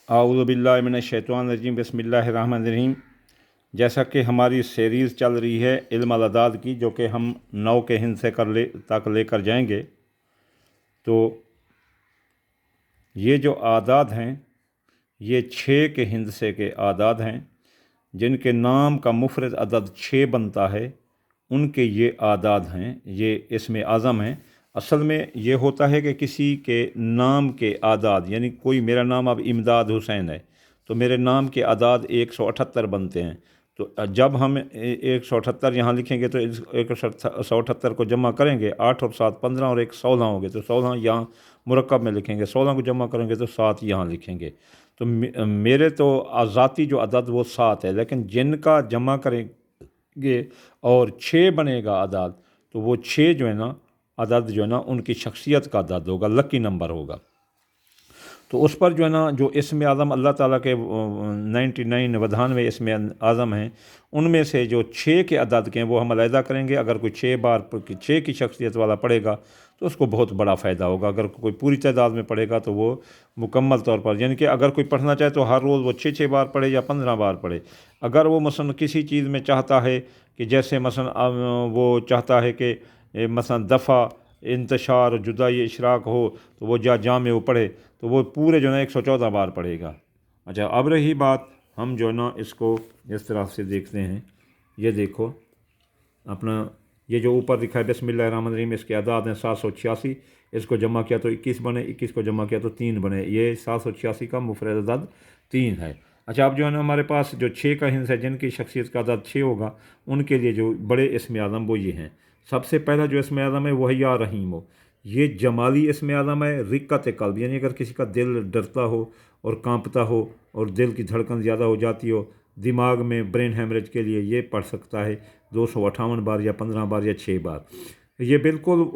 आऊज़ु बिल्लाहि मिनश शैतानिर रजीम बिस्मिल्लाहिर रहमानिर रहीम। जैसा कि हमारी सीरीज़ चल रही है इल्म अल अदाद की, जो कि हम 9 के हिंद से तक लेकर जाएंगे, तो ये जो आदाद हैं ये 6 के हिंद से के आदाद हैं, जिनके नाम का मुफरद अदद 6 बनता है, उनके ये आदाद हैं, ये इसमें आज़म हैं। असल में ये होता है कि किसी के नाम के आदाद, यानी कोई मेरा नाम अब इमदाद हुसैन है तो मेरे नाम के आदाद 178 बनते हैं। तो जब हम 178 यहाँ लिखेंगे तो 178 को जमा करेंगे, 8 और 7 15 और 1 16 हो गए, तो 16 यहाँ मुरक्कब में लिखेंगे, 16 को जमा करेंगे तो 7 यहाँ लिखेंगे। तो मेरे तो ज़ाती जो अदद वो 7 है, लेकिन जिनका जमा करेंगे और 6 बनेगा अदद, तो वो 6 जो है ना अदद जो है ना उनकी शख्सियत का अदद होगा, लकी नंबर होगा। तो उस पर जो है ना जो इसमें आज़म अल्लाह ताला के 99 इसमें आज़म हैं, उनमें से जो 6 के अदद के हैं वो हम अलहदा करेंगे। अगर कोई 6 बार 6 की शख्सियत वाला पढ़ेगा तो उसको बहुत बड़ा फ़ायदा होगा। अगर कोई पूरी तादाद में पढ़ेगा तो वो मुकम्मल तौर पर, यानी कि अगर कोई पढ़ना चाहे तो हर रोज़ वो 6 बार पढ़े या 15 बार पढ़े। अगर वो मसलन किसी चीज़ में चाहता है कि जैसे मसलन वो चाहता है कि मसलन दफ़ा इंतशार जुदाई इशराक हो तो वो जाम वो पढ़े, तो वो पूरे जो है ना 114 बार पढ़ेगा। अच्छा, अब रही बात, हम जो है ना इसको इस तरह से देखते हैं। ये देखो अपना, ये जो ऊपर लिखा है बिस्मिल्लाहिर्रहमानिर्रहीम, इसके आदाद हैं 786। इसको जमा किया तो 21 बने, 21 को जमा किया तो 3 बने। ये 786 का मुफरद अदद 3 है। अच्छा, अब जो है ना हमारे पास जो 6 का हिंस है, जिनकी शख्सियत का अदद 6 होगा, उनके लिए जो बड़े इसमें आज़म वो ये हैं। सबसे पहला जो इसमें आज़म है वो है या रहीम हो। ये जमाली इसमें आज़म है। रिक्कत कल्ब, यानी अगर किसी का दिल डरता हो और कांपता हो और दिल की धड़कन ज़्यादा हो जाती हो, दिमाग में ब्रेन हेमरेज के लिए ये पढ़ सकता है 258 बार या 15 बार या 6 बार। ये बिल्कुल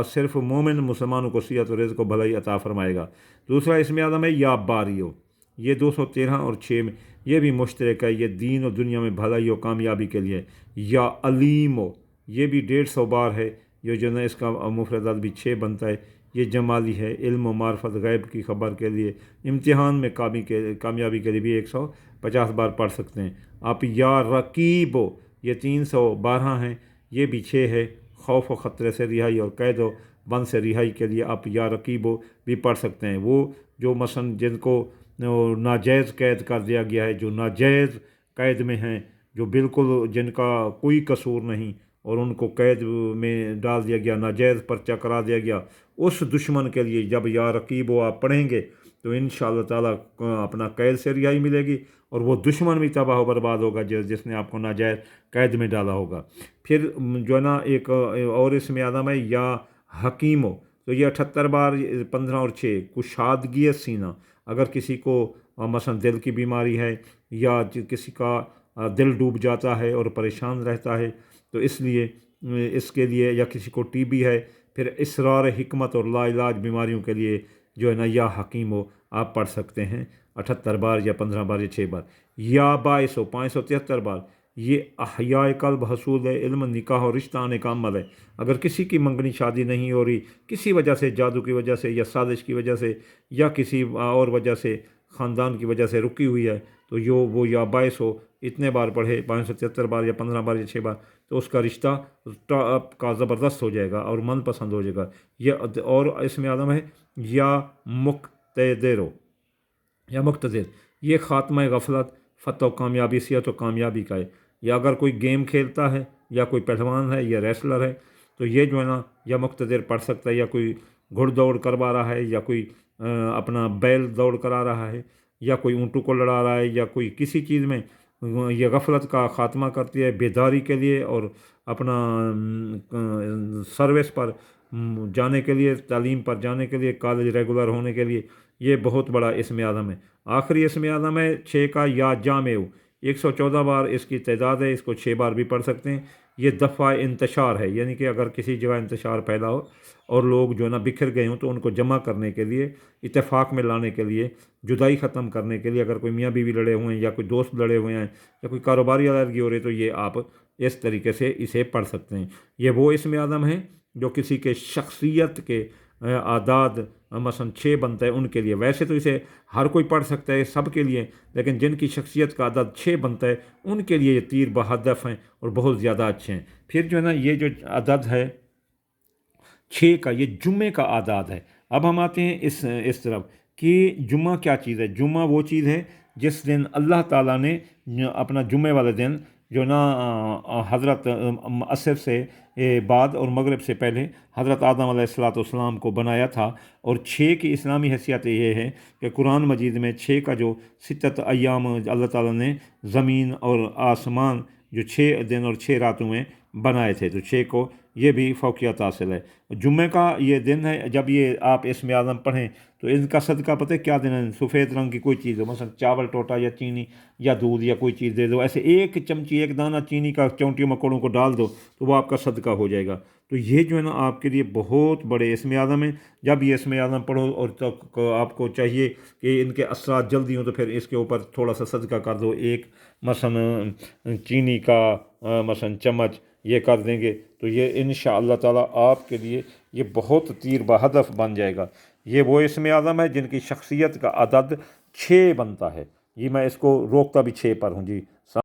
सिर्फ मोमिन मुसलमानों को सियत और रिज़्क़ को भलाई अता फरमाएगा। दूसरा इसमें आज़म है या बारी हो। ये 213 और 6 में ये भी मुश्तरक है। ये दीन और दुनिया में भलाई और कामयाबी के लिए। या अलीम हो, ये भी 150 बार है। ये जो ना इसका मुफरद भी 6 बनता है। ये जमाली है, इल्म व मार्फत गैब की ख़बर के लिए। इम्तिहान में कामयाबी के लिए भी 150 बार पढ़ सकते हैं आप। या रकीब हो, ये 312 हैं। ये भी 6 है। खौफ व ख़तरे से रिहाई और कैद व बंद से रिहाई के लिए आप या रकीब हो भी पढ़ सकते हैं। वो जो मसलन जिनको नाजायज़ कैद कर दिया गया है, जो नाजायज़ कैद में हैं, जो बिल्कुल जिनका कोई कसूर नहीं और उनको कैद में डाल दिया गया, नाजायज़ पर्चा करा दिया गया, उस दुश्मन के लिए जब या रकीब हो आप पढ़ेंगे तो इंशाअल्लाह ताला अपना कैद से रिहाई मिलेगी और वो दुश्मन भी तबाह बर्बाद होगा जिसने आपको नाजायज़ कैद में डाला होगा। फिर जो है ना एक और इसमें आदम है या हकीम हो, तो ये 78 बार 15 और 6 कुशादगी सीना। अगर किसी को मसलन दिल की बीमारी है या किसी का दिल डूब जाता है और परेशान रहता है, तो इसलिए इसके लिए, या किसी को टीबी है, फिर इसरार हिकमत और लाइलाज बीमारियों के लिए जो है ना या हकीम हो आप पढ़ सकते हैं 78 बार या 15 बार या 6 बार। या बाइस हो 573 बार। ये अहयाए कल्ब हसूल है, इल्म निकाह और रिश्ता आने का अमल है। अगर किसी की मंगनी शादी नहीं हो रही, किसी वजह से, जादू की वजह से या साजिश की वजह से या किसी और वजह से, ख़ानदान की वजह से रुकी हुई है, तो वो या बाइस हो इतने बार पढ़े, 573 बार या 15 बार या 6 बार, तो उसका रिश्ता का ज़बरदस्त हो जाएगा और मनपसंद हो जाएगा। यह और इसमें आदम है या मुक्तदिर, या मुक्तदिर, ये ख़ात्मा गफलत, फ़तह कामयाबी, सियत व कामयाबी का है। या अगर कोई गेम खेलता है या कोई पहलवान है या रेसलर है, तो ये जो है ना या मुक्तदिर पढ़ सकता है। या कोई घुड़दौड़ करवा रहा है, या कोई अपना बैल दौड़ करा रहा है, या कोई ऊँटों को लड़ा रहा है, या कोई किसी चीज़ में ये गफलत का ख़ात्मा करती है, बेदारी के लिए और अपना सर्विस पर जाने के लिए, तालीम पर जाने के लिए, कॉलेज रेगुलर होने के लिए, ये बहुत बड़ा इसमें आज़म है। आखिरी इसमें आज़म है 6 का या जामेउ, 114 बार इसकी तादाद है। इसको 6 बार भी पढ़ सकते हैं। ये दफ़ा इंतशार है, यानी कि अगर किसी जगह इंतशार पैदा हो और लोग जो है ना बिखर गए हों, तो उनको जमा करने के लिए, इत्तेफाक में लाने के लिए, जुदाई ख़त्म करने के लिए, अगर कोई मियाँ बीवी लड़े हुए हैं या कोई दोस्त लड़े हुए हैं या कोई कारोबारी अलर्जी हो रही है, तो ये आप इस तरीके से इसे पढ़ सकते हैं। ये वो इसमें आज़म है जो किसी के शख्सियत के आदाद मसलन 6 बनता है उनके लिए। वैसे तो इसे हर कोई पढ़ सकता है सब के लिए, लेकिन जिनकी शख्सियत का आदाद 6 बनता है उनके लिए ये तीर बहदफ हैं और बहुत ज़्यादा अच्छे हैं। फिर जो है ना ये जो आदद है 6 का, ये जुम्मे का आदाद है। अब हम आते हैं इस तरफ कि जुम्मा क्या चीज़ है। जुम्मा वो चीज़ है जिस दिन अल्लाह ताला ने अपना जुम्मे वाले दिन जो ना हज़रत असर से बाद और मगरिब से पहले हज़रत आदम अलैहिस्सलाम को बनाया था। और 6 की इस्लामी हैसियत ये है कि कुरान मजीद में 6 का जो सित्तत अय्याम अल्लाह ताला ने ज़मीन और आसमान जो 6 दिन और 6 रातों में बनाए थे, तो 6 को ये भी फ़ौक़ियत हासिल है। जुम्मे का ये दिन है, जब ये आप इसमें आज़म पढ़ें तो इनका सदका पता है क्या देना है। सफ़ेद रंग की कोई चीज़ हो, मसलन चावल टोटा या चीनी या दूध या कोई चीज़ दे दो, ऐसे 1 चमची 1 दाना चीनी का चौंटियों मकोड़ों को डाल दो तो वो आपका सदका हो जाएगा। तो ये जो है ना आपके लिए बहुत बड़े इसमें आज़म है। जब ये इसमें आज़म पढ़ो और तो आपको चाहिए कि इनके असरात जल्दी हों तो फिर इसके ऊपर थोड़ा सा सदका कर दो। 1 मसलन चीनी का मसलन चम्मच ये कर देंगे तो ये इंशाअल्लाह ताला आपके लिए ये बहुत तीर बहदफ बन जाएगा। ये वो इसमें आज़म है जिनकी शख्सियत का अदद 6 बनता है। ये मैं इसको रोकता भी 6 पर हूँ जी।